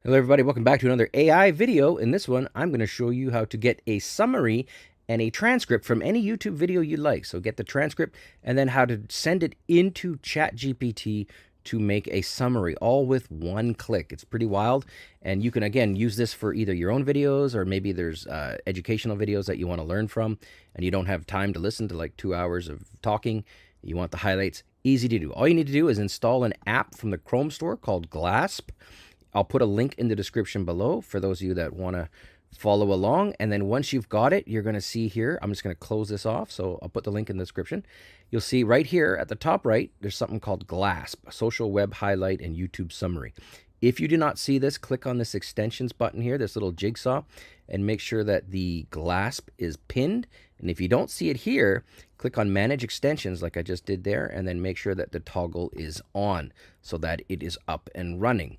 Hello everybody, welcome back to another AI video. In this one, I'm going to show you how to get a summary and a transcript from any YouTube video you like. So get the transcript and then how to send it into ChatGPT to make a summary, all with one click. It's pretty wild. And you can, again, use this for either your own videos or maybe there's educational videos that you want to learn from and you don't have time to listen to like 2 hours of talking. You want the highlights. Easy to do. All you need to do is install an app from the Chrome store called Glasp. I'll put a link in the description below for those of you that want to follow along. And then once you've got it, you're going to see here, I'm just going to close this off. So I'll put the link in the description. You'll see right here at the top right, there's something called Glasp, Social Web Highlight and YouTube Summary. If you do not see this, click on this extensions button here, this little jigsaw, and make sure that the Glasp is pinned. And if you don't see it here, click on Manage Extensions like I just did there, and then make sure that the toggle is on so that it is up and running.